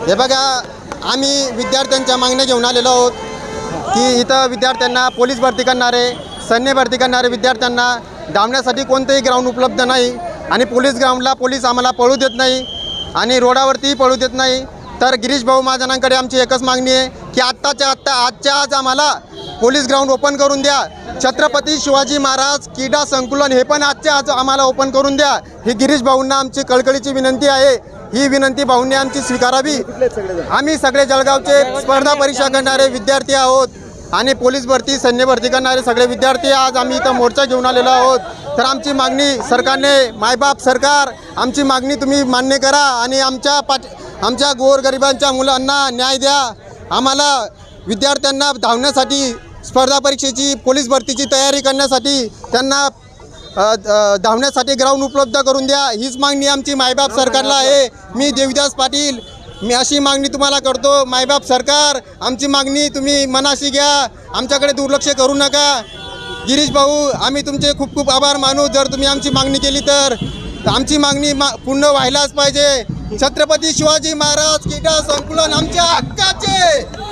हे बघा, आम्ही विद्यार्थ्यांच्या मागण्या घेऊन आलेलो आहोत की इथं विद्यार्थ्यांना पोलीस भरती करणारे, सैन्य भरती करणारे विद्यार्थ्यांना धावण्यासाठी कोणतेही ग्राउंड उपलब्ध नाही आणि पोलीस ग्राउंडला पोलीस आम्हाला पळू देत नाही आणि रोडावरतीही पळू देत नाही। तर गिरीश भाऊ महाजनांकडे आमची एकच मागणी आहे की आजच्या आज आम्हाला पोलीस ग्राउंड ओपन करून द्या। छत्रपती शिवाजी महाराज क्रीडा संकुलन हे पण आजच्या आज आम्हाला ओपन करून द्या। ही गिरीश भाऊंना आमची कळकळीची विनंती आहे। ही विनंती भाऊंनी आमची स्वीकारावी। आम्ही सगळे जळगावचे स्पर्धा परीक्षा करणारे विद्यार्थी आहोत आणि पोलीस भरती, सैन्य भरती करणारे सगळे विद्यार्थी आज आम्ही इथं मोर्चा घेऊन आलेलो आहोत। तर आमची मागणी सरकारने, मायबाप सरकार, आमची मागणी तुम्ही मान्य करा आणि आमच्या गोरगरिबांच्या मुलांना न्याय द्या। आम्हाला विद्यार्थ्यांना धावण्यासाठी, स्पर्धा परीक्षेची, पोलीस भरतीची तयारी करण्यासाठी त्यांना धावण्यासाठी ग्राउंड उपलब्ध करून द्या। हीच मागणी आमची मायबाप सरकारला आहे। मी देविदास पाटील, मी अशी मागणी तुम्हाला करतो, मायबाप सरकार, आमची मागणी तुम्ही मनाशी घ्या, आमच्याकडे दुर्लक्ष करू नका। गिरीश भाऊ, आम्ही तुमचे खूप खूप आभार मानू जर तुम्ही आमची मागणी केली तर। आमची मागणी पूर्ण व्हायलाच पाहिजे। छत्रपती शिवाजी महाराज क्रीडा संकुलन आमच्या हक्काचे।